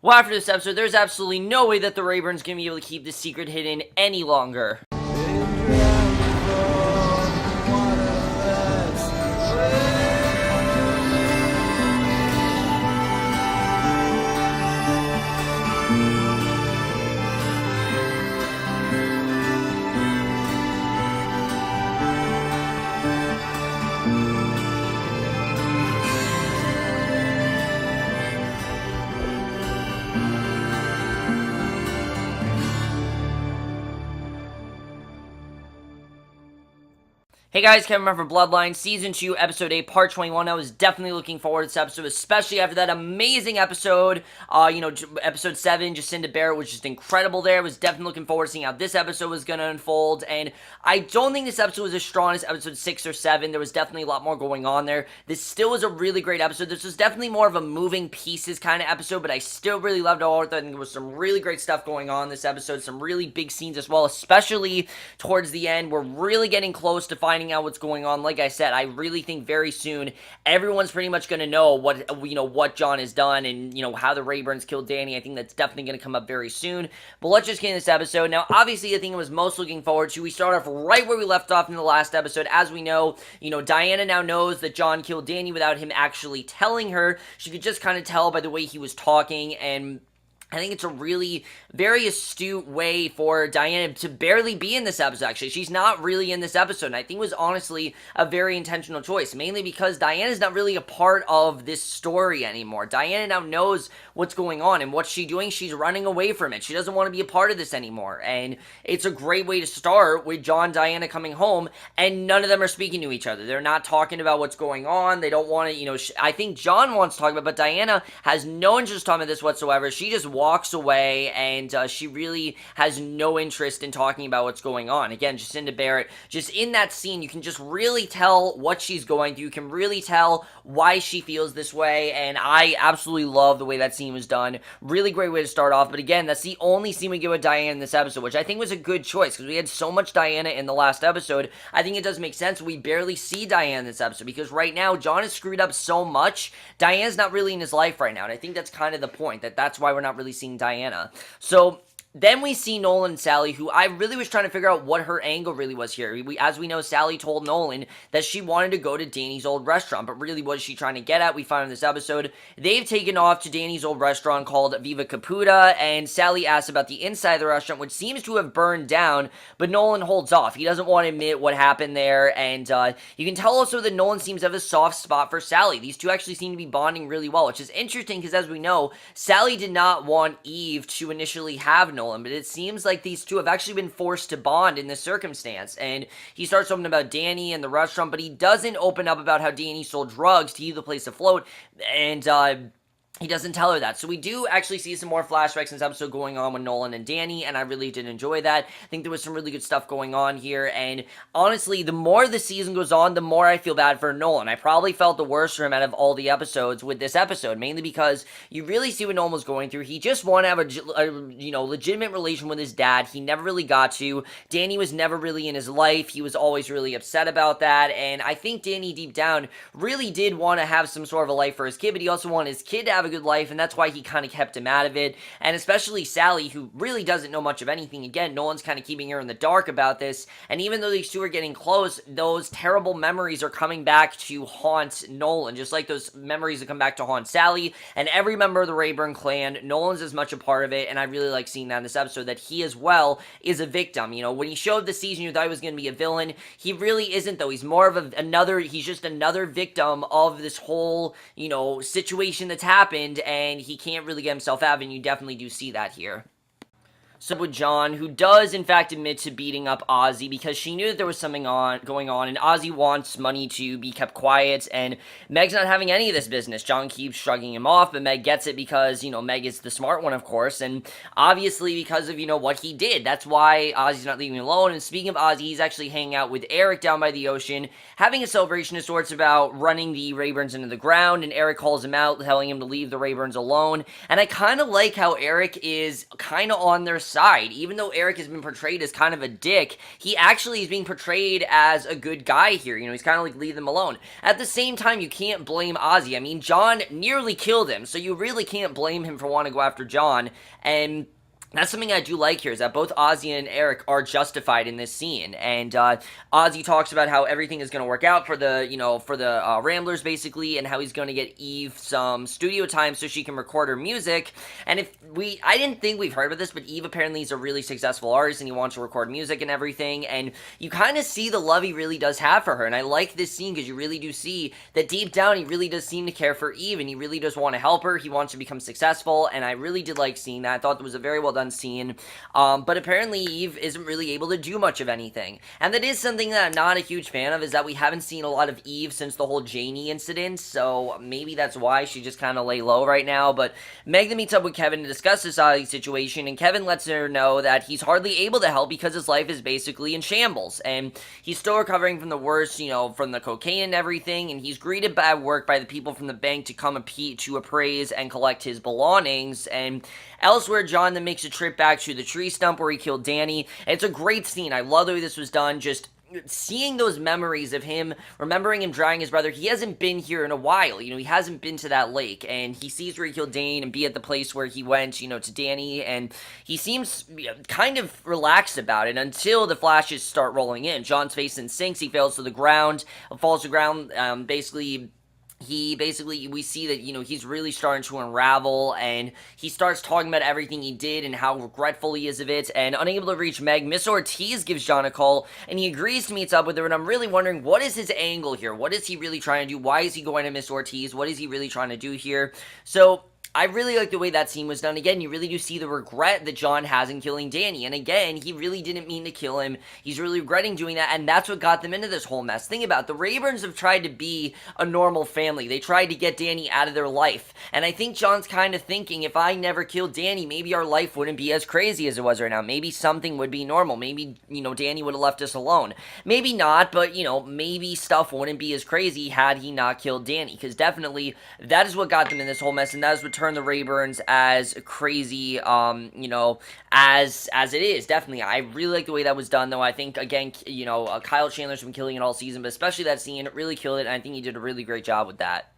Well, after this episode, there's absolutely no way that the Rayburn's gonna be able to keep this secret hidden any longer. Hey guys, Kevin from Bloodline, Season 2, Episode 8, Part 21. I was definitely looking forward to this episode, especially after that amazing episode. Episode 7, Jacinda Barrett was just incredible there. I was definitely looking forward to seeing how this episode was going to unfold, and I don't think this episode was as strong as Episode 6 or 7. There was definitely a lot more going on there. This still was a really great episode. This was definitely more of a moving pieces kind of episode, but I still really loved all of it. I think there was some really great stuff going on in this episode, some really big scenes as well, especially towards the end. We're really getting close to finding out what's going on. Like I said, I really think very soon everyone's pretty much going to know what John has done and how the Rayburns killed Danny. I think that's definitely going to come up very soon. But let's just get into this episode. Now, obviously, the thing I was most looking forward to, we start off right where we left off in the last episode. As we know, Diana now knows that John killed Danny without him actually telling her. She could just kind of tell by the way he was talking, and I think it's a really very astute way for Diana to barely be in this episode, actually. She's not really in this episode, and I think it was honestly a very intentional choice, mainly because Diana's not really a part of this story anymore. Diana now knows what's going on, and what's she doing? She's running away from it. She doesn't want to be a part of this anymore, and it's a great way to start with John and Diana coming home, and none of them are speaking to each other. They're not talking about what's going on. They don't want to, I think John wants to talk about it, but Diana has no interest in talking about this whatsoever. She just walks away, and she really has no interest in talking about what's going on. Again, Jacinda Barrett, just in that scene, you can just really tell what she's going through. You can really tell why she feels this way, and I absolutely love the way that scene was done. Really great way to start off, but again, that's the only scene we get with Diana in this episode, which I think was a good choice, because we had so much Diana in the last episode. I think it does make sense we barely see Diana in this episode, because right now, John is screwed up so much, Diana's not really in his life right now, and I think that's kind of the point, that's why we're not really seeing Diana. So then we see Nolan and Sally, who I really was trying to figure out what her angle really was here. As we know, Sally told Nolan that she wanted to go to Danny's old restaurant, but really what is she trying to get at? We find in this episode, they've taken off to Danny's old restaurant called Viva Caputa, and Sally asks about the inside of the restaurant, which seems to have burned down, but Nolan holds off. He doesn't want to admit what happened there, and you can tell also that Nolan seems to have a soft spot for Sally. These two actually seem to be bonding really well, which is interesting because as we know, Sally did not want Eve to initially have Nolan, but it seems like these two have actually been forced to bond in this circumstance, and he starts talking about Danny and the restaurant, but he doesn't open up about how Danny sold drugs to keep the place afloat, and he doesn't tell her that. So we do actually see some more flashbacks in this episode going on with Nolan and Danny, and I really did enjoy that. I think there was some really good stuff going on here, and honestly, the more the season goes on, the more I feel bad for Nolan. I probably felt the worst for him out of all the episodes with this episode, mainly because you really see what Nolan was going through. He just wanted to have a legitimate relation with his dad. He never really got to. Danny was never really in his life. He was always really upset about that, and I think Danny deep down really did want to have some sort of a life for his kid, but he also wanted his kid to have a good life, and that's why he kind of kept him out of it. And especially Sally, who really doesn't know much of anything. Again, Nolan's kind of keeping her in the dark about this, and even though these two are getting close, those terrible memories are coming back to haunt Nolan, just like those memories that come back to haunt Sally and every member of the Rayburn clan. Nolan's as much a part of it, and I really like seeing that in this episode, that he as well is a victim. When he showed the season, you thought he was going to be a villain. He really isn't, though. He's more of he's just another victim of this whole, situation that's happened, and he can't really get himself out, and you definitely do see that here. So with John, who does in fact admit to beating up Ozzy because she knew that there was something going on, and Ozzy wants money to be kept quiet, and Meg's not having any of this business. John keeps shrugging him off, but Meg gets it because, Meg is the smart one, of course, and obviously because of, what he did. That's why Ozzy's not leaving him alone, and speaking of Ozzy, he's actually hanging out with Eric down by the ocean, having a celebration of sorts about running the Rayburns into the ground, and Eric calls him out, telling him to leave the Rayburns alone, and I kind of like how Eric is kind of on their side. Even though Eric has been portrayed as kind of a dick, he actually is being portrayed as a good guy here. He's kind of like, leave them alone. At the same time, you can't blame Ozzy. I mean, John nearly killed him, so you really can't blame him for wanting to go after John. And that's something I do like here, is that both Ozzy and Eric are justified in this scene. And Ozzy talks about how everything is going to work out for the, Ramblers, basically, and how he's going to get Eve some studio time so she can record her music. And I didn't think we've heard about this, but Eve apparently is a really successful artist, and he wants to record music and everything. And you kind of see the love he really does have for her. And I like this scene because you really do see that deep down he really does seem to care for Eve, and he really does want to help her. He wants to become successful, and I really did like seeing that. I thought it was a very well done scene, but apparently Eve isn't really able to do much of anything, and that is something that I'm not a huge fan of, is that we haven't seen a lot of Eve since the whole Janie incident, so maybe that's why she just kind of lay low right now. But Meg then meets up with Kevin to discuss this situation, and Kevin lets her know that he's hardly able to help because his life is basically in shambles, and he's still recovering from the worst, from the cocaine and everything, and he's greeted at work by the people from the bank to come to appraise and collect his belongings. And elsewhere, John then makes a trip back to the tree stump where he killed Danny. And it's a great scene. I love the way this was done. Just seeing those memories of him, remembering him drying his brother. He hasn't been here in a while. He hasn't been to that lake. And he sees where he killed Dane and be at the place where he went, to Danny. And he seems kind of relaxed about it until the flashes start rolling in. John's face then sinks. He falls to the ground. We see that, he's really starting to unravel, and he starts talking about everything he did and how regretful he is of it. And unable to reach Meg, Miss Ortiz gives John a call, and he agrees to meet up with her. And I'm really wondering, what is his angle here? What is he really trying to do? Why is he going to Miss Ortiz? What is he really trying to do here? So I really like the way that scene was done. Again, you really do see the regret that John has in killing Danny. And again, he really didn't mean to kill him. He's really regretting doing that, and that's what got them into this whole mess. Think about it. The Rayburns have tried to be a normal family. They tried to get Danny out of their life. And I think John's kind of thinking, if I never killed Danny, maybe our life wouldn't be as crazy as it was right now. Maybe something would be normal. Maybe, Danny would have left us alone. Maybe not, but, maybe stuff wouldn't be as crazy had he not killed Danny. Because definitely, that is what got them in this whole mess, and that is what turned the Rayburns as crazy, as it is. Definitely, I really like the way that was done, though. I think, again, Kyle Chandler's been killing it all season, but especially that scene, it really killed it, and I think he did a really great job with that.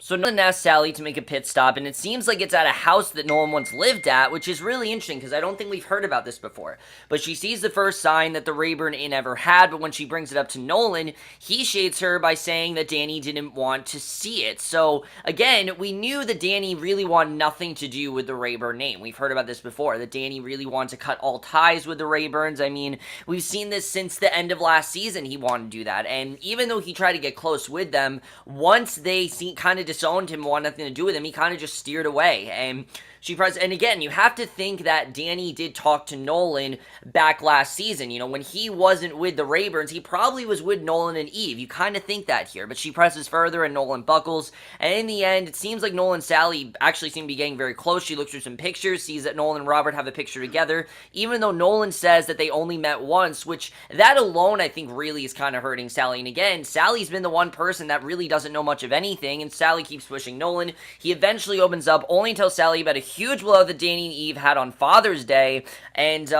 So Nolan asks Sally to make a pit stop, and it seems like it's at a house that Nolan once lived at, which is really interesting, because I don't think we've heard about this before. But she sees the first sign that the Rayburn Inn ever had, but when she brings it up to Nolan, he shades her by saying that Danny didn't want to see it. So, again, we knew that Danny really wanted nothing to do with the Rayburn name. We've heard about this before, that Danny really wanted to cut all ties with the Rayburns. I mean, we've seen this since the end of last season, he wanted to do that. And even though he tried to get close with them, once they kind of disowned him, wanted nothing to do with him, he kind of just steered away. And and again, you have to think that Danny did talk to Nolan back last season. When he wasn't with the Rayburns, he probably was with Nolan and Eve. You kind of think that here, but she presses further and Nolan buckles. And in the end, it seems like Nolan and Sally actually seem to be getting very close. She looks through some pictures, sees that Nolan and Robert have a picture together, even though Nolan says that they only met once, which that alone I think really is kind of hurting Sally. And again, Sally's been the one person that really doesn't know much of anything, and Sally keeps pushing Nolan. He eventually opens up, only tells Sally about a huge blow that Danny and Eve had on Father's Day, and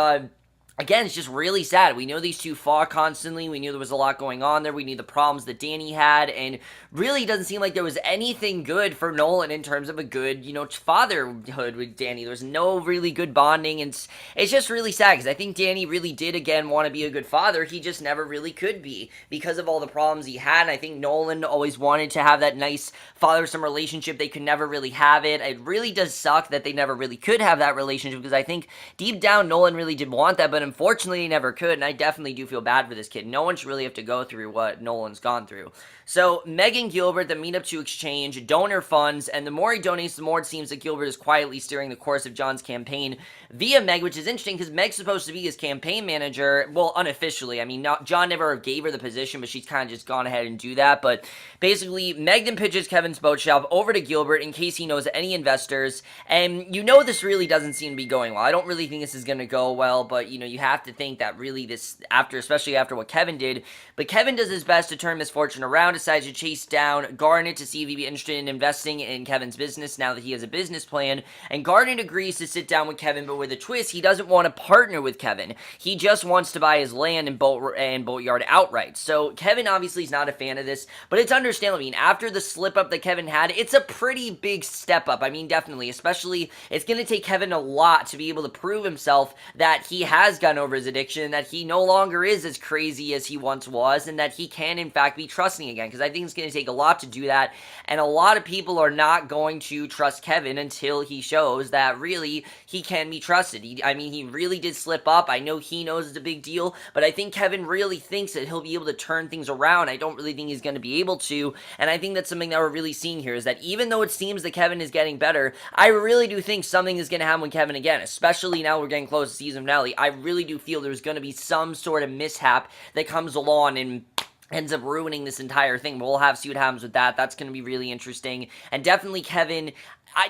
again, it's just really sad. We know these two fought constantly. We knew there was a lot going on there. We knew the problems that Danny had, and really doesn't seem like there was anything good for Nolan in terms of a good, fatherhood with Danny. There was no really good bonding, and it's just really sad, because I think Danny really did, again, want to be a good father. He just never really could be, because of all the problems he had, and I think Nolan always wanted to have that nice father-son relationship. They could never really have it. It really does suck that they never really could have that relationship, because I think deep down, Nolan really did want that, but unfortunately, he never could, and I definitely do feel bad for this kid. No one should really have to go through what Nolan's gone through. So, Meg and Gilbert then meet up to exchange donor funds, and the more he donates, the more it seems that Gilbert is quietly steering the course of John's campaign via Meg, which is interesting, because Meg's supposed to be his campaign manager, well, unofficially. I mean, John never gave her the position, but she's kind of just gone ahead and do that, but basically, Meg then pitches Kevin's boat shop over to Gilbert in case he knows any investors, and this really doesn't seem to be going well. I don't really think this is going to go well, but, you you have to think that really especially after what Kevin did, but Kevin does his best to turn misfortune around, decides to chase down Garnet to see if he'd be interested in investing in Kevin's business now that he has a business plan, and Garnet agrees to sit down with Kevin, but with a twist. He doesn't want to partner with Kevin. He just wants to buy his land and boatyard outright. So Kevin obviously is not a fan of this, but it's understandable. I mean, after the slip up that Kevin had, it's a pretty big step up. I mean, definitely, especially it's going to take Kevin a lot to be able to prove himself that he has gotten over his addiction, that he no longer is as crazy as he once was, and that he can in fact be trusting again, because I think it's going to take a lot to do that, and a lot of people are not going to trust Kevin until he shows that really he can be trusted. He really did slip up. I know he knows it's a big deal, but I think Kevin really thinks that he'll be able to turn things around. I don't really think he's going to be able to, and I think that's something that we're really seeing here, is that even though it seems that Kevin is getting better, I really do think something is going to happen with Kevin again, especially now we're getting close to season finale. I really do feel there's going to be some sort of mishap that comes along and ends up ruining this entire thing. We'll have to see what happens with that. That's going to be really interesting. And definitely Kevin,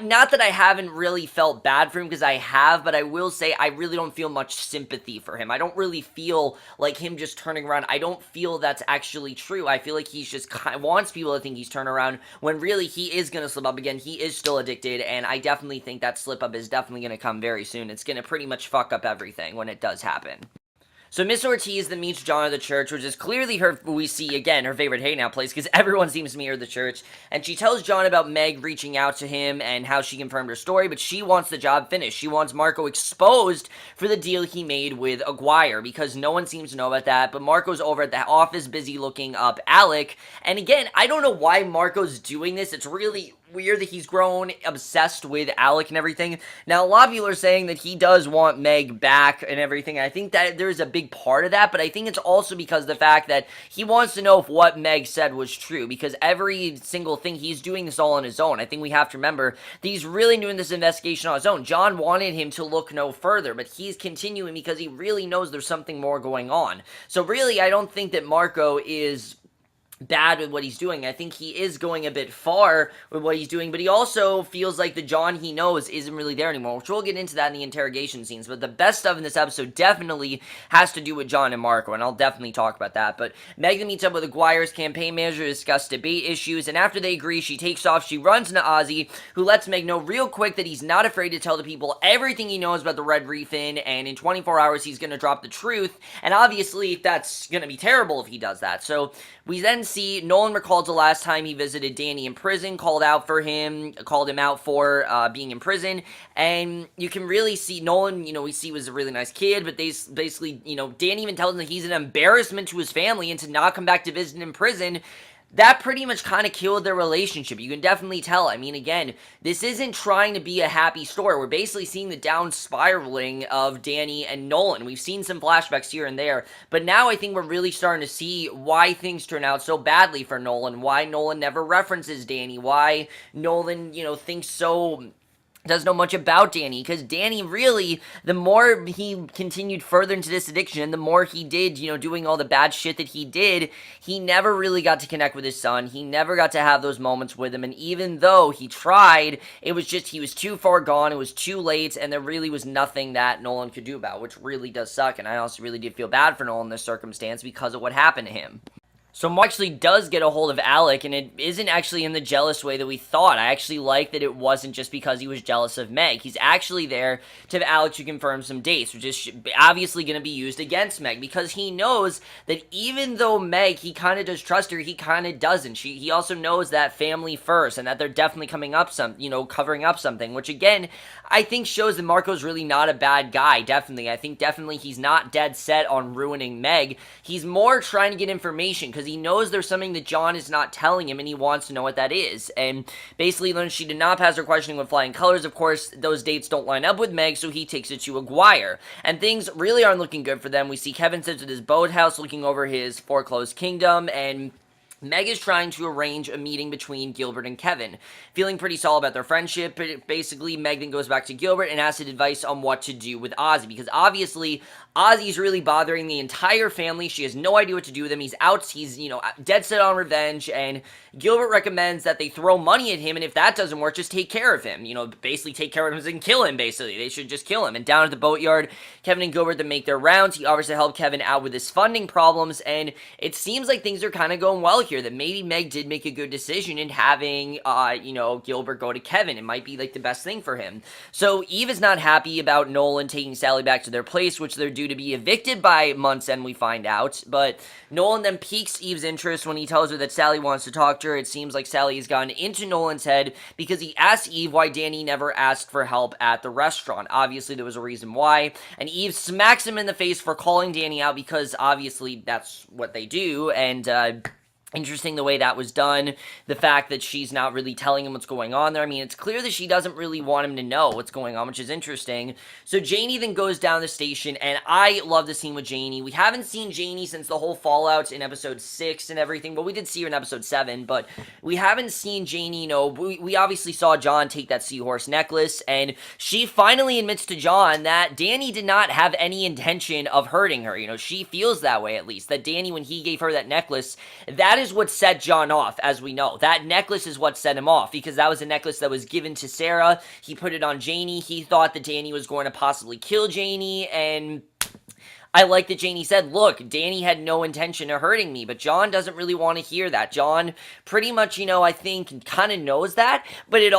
not that I haven't really felt bad for him, because I have, but I will say I really don't feel much sympathy for him. I don't really feel like him just turning around. I don't feel that's actually true. I feel like he's just wants people to think he's turned around, when really he is going to slip up again. He is still addicted, and I definitely think that slip up is definitely going to come very soon. It's going to pretty much fuck up everything when it does happen. So Miss Ortiz then meets John at the church, which is clearly we see, again, her favorite hangout place, because everyone seems to meet her at the church, and she tells John about Meg reaching out to him and how she confirmed her story, but she wants the job finished. She wants Marco exposed for the deal he made with Aguirre, because no one seems to know about that, but Marco's over at the office busy looking up Alec, and again, I don't know why Marco's doing this. It's really weird that he's grown obsessed with Alec and everything. Now, a lot of people are saying that he does want Meg back and everything. I think that there's a big part of that, but I think it's also because of the fact that he wants to know if what Meg said was true, because every single thing, he's doing this all on his own. I think we have to remember that he's really doing this investigation on his own. John wanted him to look no further, but he's continuing because he really knows there's something more going on. So really, I don't think that Marco is bad with what he's doing. I think he is going a bit far with what he's doing, but he also feels like the John he knows isn't really there anymore, which we'll get into that in the interrogation scenes. But the best stuff in this episode definitely has to do with John and Marco, and I'll definitely talk about that. But Megan meets up with Aguirre's campaign manager to discuss debate issues, and after they agree, she takes off. She runs into Ozzy, who lets Meg know real quick that he's not afraid to tell the people everything he knows about the Red Reef Inn, and in 24 hours he's going to drop the truth, and obviously that's going to be terrible if he does that. So we then see Nolan recalls the last time he visited Danny in prison, called him out for being in prison, and you can really see Nolan, we see was a really nice kid, but they basically, Danny even tells him that he's an embarrassment to his family and to not come back to visit in prison. That pretty much kind of killed their relationship. You can definitely tell. I mean, again, this isn't trying to be a happy story. We're basically seeing the down spiraling of Danny and Nolan. We've seen some flashbacks here and there, but now I think we're really starting to see why things turn out so badly for Nolan, why Nolan never references Danny, why Nolan, thinks doesn't know much about Danny, because Danny really, the more he continued further into this addiction, the more he did, doing all the bad shit that he did, he never really got to connect with his son. He never got to have those moments with him, and even though he tried, it was just, he was too far gone, it was too late, and there really was nothing that Nolan could do about it, which really does suck, and I also really did feel bad for Nolan in this circumstance because of what happened to him. So Mark actually does get a hold of Alec, and it isn't actually in the jealous way that we thought. I actually like that it wasn't just because he was jealous of Meg. He's actually there to have Alec to confirm some dates, which is obviously going to be used against Meg, because he knows that even though Meg, he kind of does trust her, he kind of doesn't. He also knows that family first, and that they're definitely covering up something, which again, I think shows that Marco's really not a bad guy, definitely. I think definitely he's not dead set on ruining Meg. He's more trying to get information, because he knows there's something that John is not telling him, and he wants to know what that is. And basically learns she did not pass her questioning with flying colors. Of course, those dates don't line up with Meg, so he takes it to Aguirre. And things really aren't looking good for them. We see Kevin sits at his boathouse looking over his foreclosed kingdom, and Meg is trying to arrange a meeting between Gilbert and Kevin. Feeling pretty solid about their friendship, basically, Meg then goes back to Gilbert and asks advice on what to do with Ozzy, because obviously, Ozzy's really bothering the entire family. She has no idea what to do with him. He's out, he's, dead set on revenge, and Gilbert recommends that they throw money at him, and if that doesn't work, just take care of him. Basically take care of him and kill him, basically. They should just kill him. And down at the boatyard, Kevin and Gilbert then make their rounds. He offers to help Kevin out with his funding problems, and it seems like things are kind of going well here, that maybe Meg did make a good decision in having, Gilbert go to Kevin. It might be, the best thing for him. So, Eve is not happy about Nolan taking Sally back to their place, which they're due to be evicted by month's end, we find out. But Nolan then piques Eve's interest when he tells her that Sally wants to talk to her. It seems like Sally has gotten into Nolan's head because he asked Eve why Danny never asked for help at the restaurant. Obviously, there was a reason why. And Eve smacks him in the face for calling Danny out because, obviously, that's what they do. And, interesting the way that was done. The fact that she's not really telling him what's going on there. I mean, it's clear that she doesn't really want him to know what's going on, which is interesting. So Janie then goes down the station, and I love the scene with Janie. We haven't seen Janie since the whole fallout in episode 6 and everything. Well, we did see her in episode 7, but we haven't seen Janie, we obviously saw John take that seahorse necklace, and she finally admits to John that Danny did not have any intention of hurting her. She feels that way, at least. That Danny, when he gave her that necklace, that is what set John off, as we know. That necklace is what set him off, because that was a necklace that was given to Sarah. He put it on Janie. He thought that Danny was going to possibly kill Janie, and I like that Janie said, look, Danny had no intention of hurting me, but John doesn't really want to hear that. John pretty much, I think kind of knows that, but he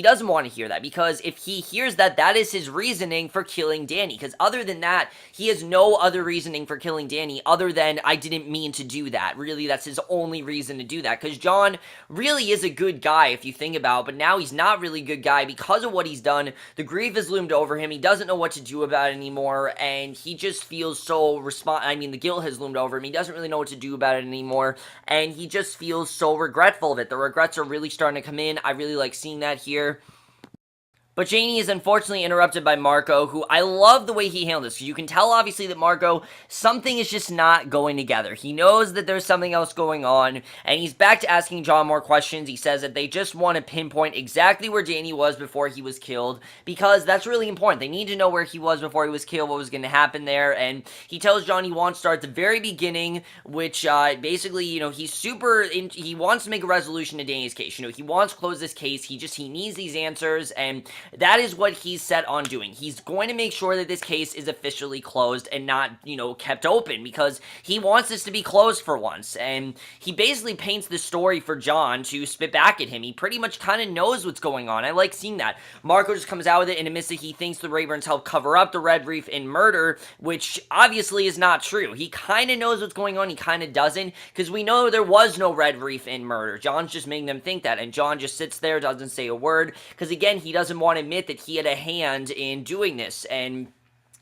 doesn't want to hear that, because if he hears that, that is his reasoning for killing Danny, because other than that, he has no other reasoning for killing Danny other than, I didn't mean to do that. Really, that's his only reason to do that, because John really is a good guy, if you think about it, but now he's not really a good guy because of what he's done. The grief has loomed over him. He doesn't know what to do about it anymore, and he just feels so the guilt has loomed over him. He doesn't really know what to do about it anymore, and he just feels so regretful of it. The regrets are really starting to come in. I really like seeing that here. But Janie is unfortunately interrupted by Marco, who I love the way he handled this, because you can tell, obviously, that Marco, something is just not going together. He knows that there's something else going on, and he's back to asking John more questions. He says that they just want to pinpoint exactly where Danny was before he was killed, because that's really important. They need to know where he was before he was killed, what was going to happen there, and he tells John he wants to start at the very beginning, which, basically, he wants to make a resolution to Danny's case. He wants to close this case. He needs these answers, and that is what he's set on doing. He's going to make sure that this case is officially closed and not, kept open, because he wants this to be closed for once. And he basically paints the story for John to spit back at him. He pretty much kind of knows what's going on. I like seeing that. Marco just comes out with it and admits that he thinks the Rayburns helped cover up the Red Reef in murder, which obviously is not true. He kind of knows what's going on. He kind of doesn't, because we know there was no Red Reef in murder. John's just making them think that, and John just sits there, doesn't say a word, because again, he doesn't want to admit that he had a hand in doing this. And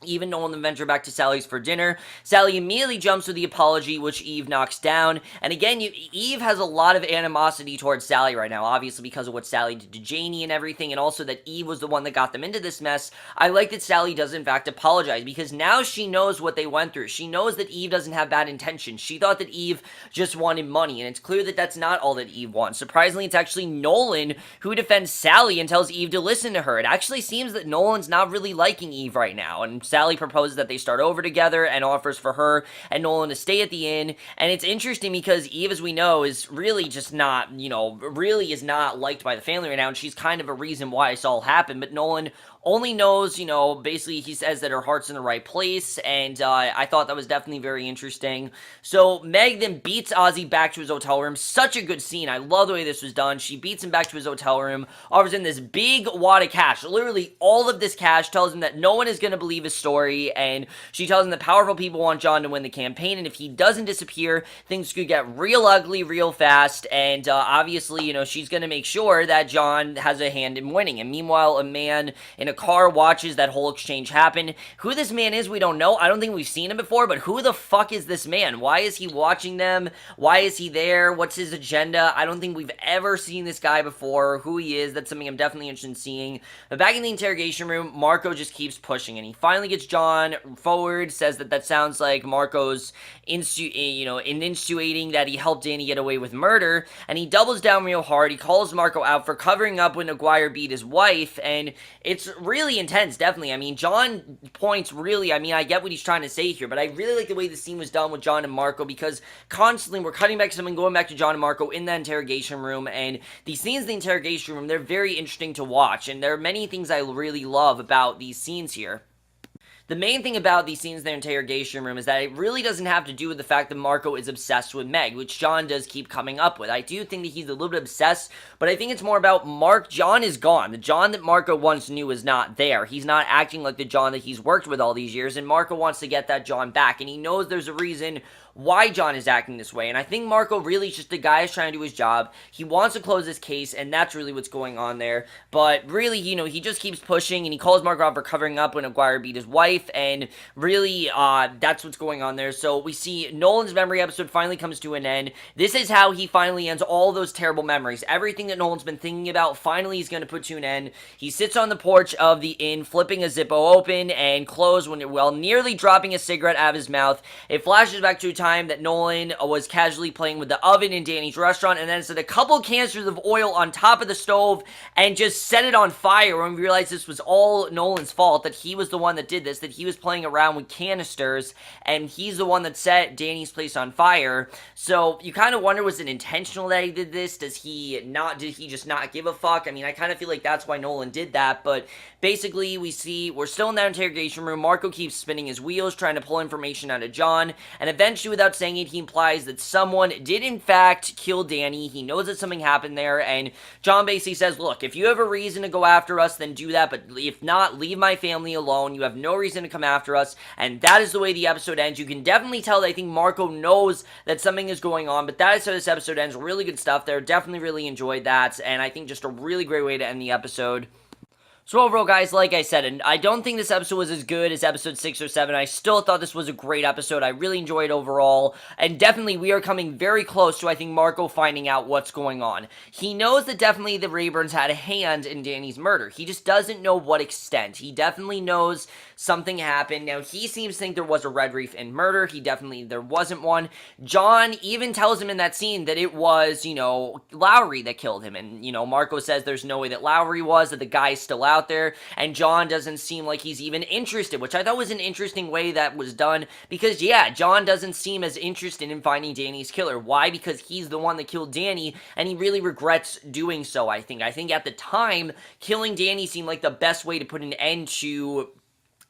even Nolan then venture back to Sally's for dinner. Sally immediately jumps with the apology, which Eve knocks down. And again, Eve has a lot of animosity towards Sally right now, obviously because of what Sally did to Janie and everything, and also that Eve was the one that got them into this mess. I like that Sally does in fact apologize, because now she knows what they went through. She knows that Eve doesn't have bad intentions. She thought that Eve just wanted money, and it's clear that that's not all that Eve wants. Surprisingly, it's actually Nolan who defends Sally and tells Eve to listen to her. It actually seems that Nolan's not really liking Eve right now, and Sally proposes that they start over together and offers for her and Nolan to stay at the inn. And it's interesting because Eve, as we know, is really just not, really is not liked by the family right now, and she's kind of a reason why this all happened. But Nolan only knows, basically he says that her heart's in the right place, and I thought that was definitely very interesting. So Meg then beats Ozzy back to his hotel room. Such a good scene. I love the way this was done. She beats him back to his hotel room, offers him this big wad of cash, literally all of this cash, tells him that no one is going to believe his story, and she tells him that powerful people want John to win the campaign, and if he doesn't disappear, things could get real ugly real fast, and obviously, she's going to make sure that John has a hand in winning. And meanwhile, a man in a car watches that whole exchange happen. Who this man is, we don't know. I don't think we've seen him before, but who the fuck is this man? Why is he watching them? Why is he there? What's his agenda? I don't think we've ever seen this guy before. Who he is, that's something I'm definitely interested in seeing. But back in the interrogation room, Marco just keeps pushing, and he finally finally gets John forward, says that sounds like Marco's insinuating that he helped Danny get away with murder, and he doubles down real hard. He calls Marco out for covering up when Aguirre beat his wife, and it's really intense, definitely. I mean, John points really, I get what he's trying to say here, but I really like the way the scene was done with John and Marco, because constantly we're cutting back to something, going back to John and Marco in the interrogation room, and these scenes in the interrogation room, they're very interesting to watch, and there are many things I really love about these scenes here. The main thing about these scenes in the interrogation room is that it really doesn't have to do with the fact that Marco is obsessed with Meg, which John does keep coming up with. I do think that he's a little bit obsessed, but I think it's more about John is gone. The John that Marco once knew is not there. He's not acting like the John that he's worked with all these years, and Marco wants to get that John back, and he knows there's a reason why John is acting this way, and I think Marco really is just a guy who's trying to do his job. He wants to close this case, and that's really what's going on there, but really, he just keeps pushing, and he calls Marco out for covering up when Aguirre beat his wife, and really, that's what's going on there. So we see Nolan's memory episode finally comes to an end. This is how he finally ends all those terrible memories. Everything that Nolan's been thinking about, finally he's going to put to an end. He sits on the porch of the inn, flipping a Zippo open and closed while nearly dropping a cigarette out of his mouth. It flashes back to a time that Nolan was casually playing with the oven in Danny's restaurant, and then set a couple canisters of oil on top of the stove and just set it on fire when we realized this was all Nolan's fault, that he was the one that did this, that he was playing around with canisters, and he's the one that set Danny's place on fire. So you kind of wonder, was it intentional that he did this? Did he just not give a fuck? I kind of feel like that's why Nolan did that, but basically we're still in that interrogation room. Marco keeps spinning his wheels, trying to pull information out of John, and eventually, without saying it, he implies that someone did in fact kill Danny. He knows that something happened there, and John basically says, look, if you have a reason to go after us, then do that, but if not, leave my family alone. You have no reason to come after us, and that is the way the episode ends. You can definitely tell that I think Marco knows that something is going on, but that is how this episode ends. Really good stuff there. Definitely really enjoyed that, and I think just a really great way to end the episode. So overall, guys, like I said, and I don't think this episode was as good as episode 6 or 7. I still thought this was a great episode. I really enjoyed it overall, and definitely we are coming very close to, I think, Marco finding out what's going on. He knows that definitely the Rayburns had a hand in Danny's murder. He just doesn't know what extent. He definitely knows something happened. Now, he seems to think there was a Red Reef in murder. There wasn't one. John even tells him in that scene that it was, Lowry that killed him, and, Marco says there's no way that Lowry was, that the guy's still out there, and John doesn't seem like he's even interested, which I thought was an interesting way that was done, because yeah, John doesn't seem as interested in finding Danny's killer. Why? Because he's the one that killed Danny, and he really regrets doing so, I think. I think at the time, killing Danny seemed like the best way to put an end to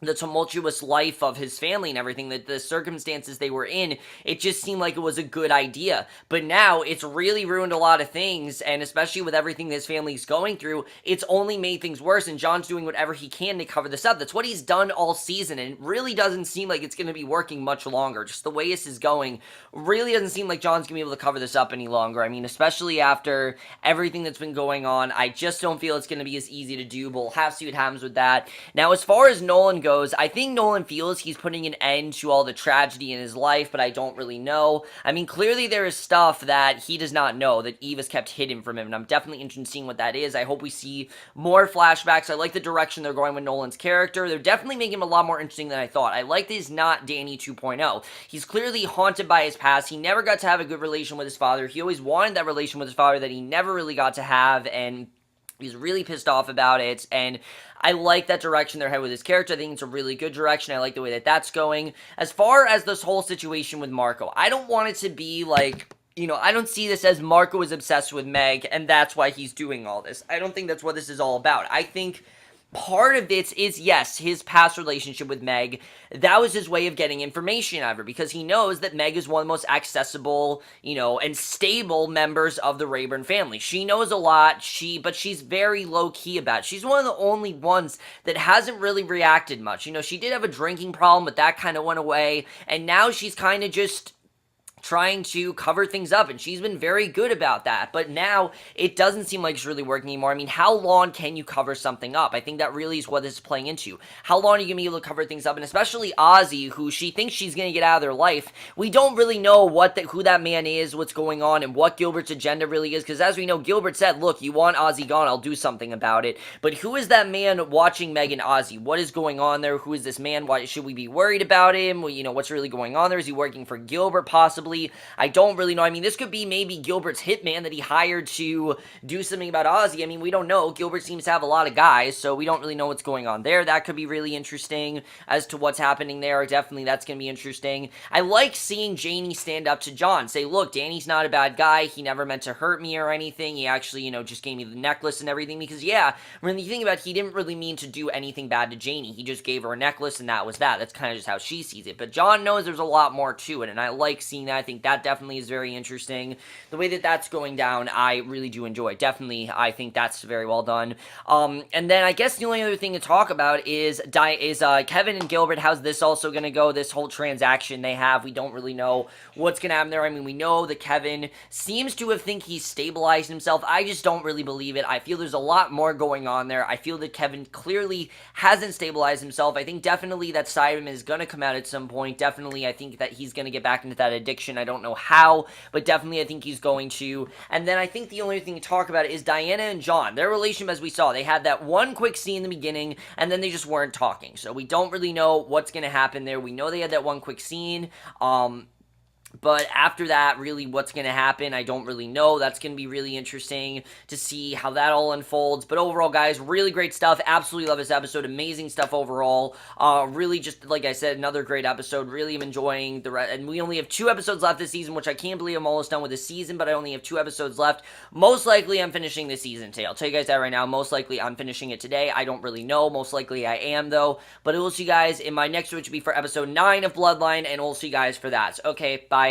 the tumultuous life of his family and everything, that the circumstances they were in, it just seemed like it was a good idea. But now, it's really ruined a lot of things, and especially with everything this family's going through, it's only made things worse, and John's doing whatever he can to cover this up. That's what he's done all season, and it really doesn't seem like it's going to be working much longer. Just the way this is going, really doesn't seem like John's going to be able to cover this up any longer. Especially after everything that's been going on, I just don't feel it's going to be as easy to do, but we'll have to see what happens with that. Now, as far as Nolan goes, I think Nolan feels he's putting an end to all the tragedy in his life, but I don't really know. Clearly there is stuff that he does not know, that Eve has kept hidden from him, and I'm definitely interested in seeing what that is. I hope we see more flashbacks. I like the direction they're going with Nolan's character. They're definitely making him a lot more interesting than I thought. I like that he's not Danny 2.0. He's clearly haunted by his past. He never got to have a good relation with his father. He always wanted that relation with his father that he never really got to have, and he's really pissed off about it, and I like that direction they're headed with his character. I think it's a really good direction. I like the way that that's going. As far as this whole situation with Marco, I don't want it to be like, I don't see this as Marco is obsessed with Meg, and that's why he's doing all this. I don't think that's what this is all about. I think part of this is, yes, his past relationship with Meg. That was his way of getting information out of her, because he knows that Meg is one of the most accessible, and stable members of the Rayburn family. She knows a lot, but she's very low-key about it. She's one of the only ones that hasn't really reacted much. She did have a drinking problem, but that kind of went away, and now she's kind of just trying to cover things up, and she's been very good about that. But now it doesn't seem like it's really working anymore. I mean, how long can you cover something up? I think that really is what this is playing into. How long are you going to be able to cover things up? And especially Ozzy, who she thinks she's going to get out of their life. We don't really know who that man is, what's going on, and what Gilbert's agenda really is. Because as we know, Gilbert said, look, you want Ozzy gone, I'll do something about it. But who is that man watching Meg and Ozzy? What is going on there? Who is this man? Why should we be worried about him? Well, what's really going on there? Is he working for Gilbert possibly? I don't really know. I mean, this could be maybe Gilbert's hitman that he hired to do something about Ozzy. I mean, we don't know. Gilbert seems to have a lot of guys, so we don't really know what's going on there. That could be really interesting as to what's happening there. Definitely that's going to be interesting. I like seeing Janie stand up to John, say, look, Danny's not a bad guy. He never meant to hurt me or anything. He actually, just gave me the necklace and everything, because, yeah, when you think about it, he didn't really mean to do anything bad to Janie. He just gave her a necklace, and that was that. That's kind of just how she sees it. But John knows there's a lot more to it, and I like seeing that. I think that definitely is very interesting. The way that that's going down, I really do enjoy. Definitely, I think that's very well done. And then I guess the only other thing to talk about is Kevin and Gilbert. How's this also going to go? This whole transaction they have, we don't really know what's going to happen there. I mean, we know that Kevin seems to think he's stabilized himself. I just don't really believe it. I feel there's a lot more going on there. I feel that Kevin clearly hasn't stabilized himself. I think definitely that side of him is going to come out at some point. Definitely, I think that he's going to get back into that addiction. I don't know how, but definitely I think he's going to. And then I think the only thing to talk about is Diana and John. Their relationship, as we saw, they had that one quick scene in the beginning, and then they just weren't talking. So we don't really know what's going to happen there. We know they had that one quick scene. But after that, really, what's going to happen, I don't really know. That's going to be really interesting to see how that all unfolds. But overall, guys, really great stuff. Absolutely love this episode. Amazing stuff overall. Really, just like I said, another great episode. Really am enjoying the rest. And we only have 2 episodes left this season, which I can't believe I'm almost done with the season, but I only have 2 episodes left. Most likely, I'm finishing the season today. I'll tell you guys that right now. Most likely, I'm finishing it today. I don't really know. Most likely, I am, though. But we'll see you guys in my next one, which will be for episode 9 of Bloodline, and we'll see you guys for that. So, okay, bye.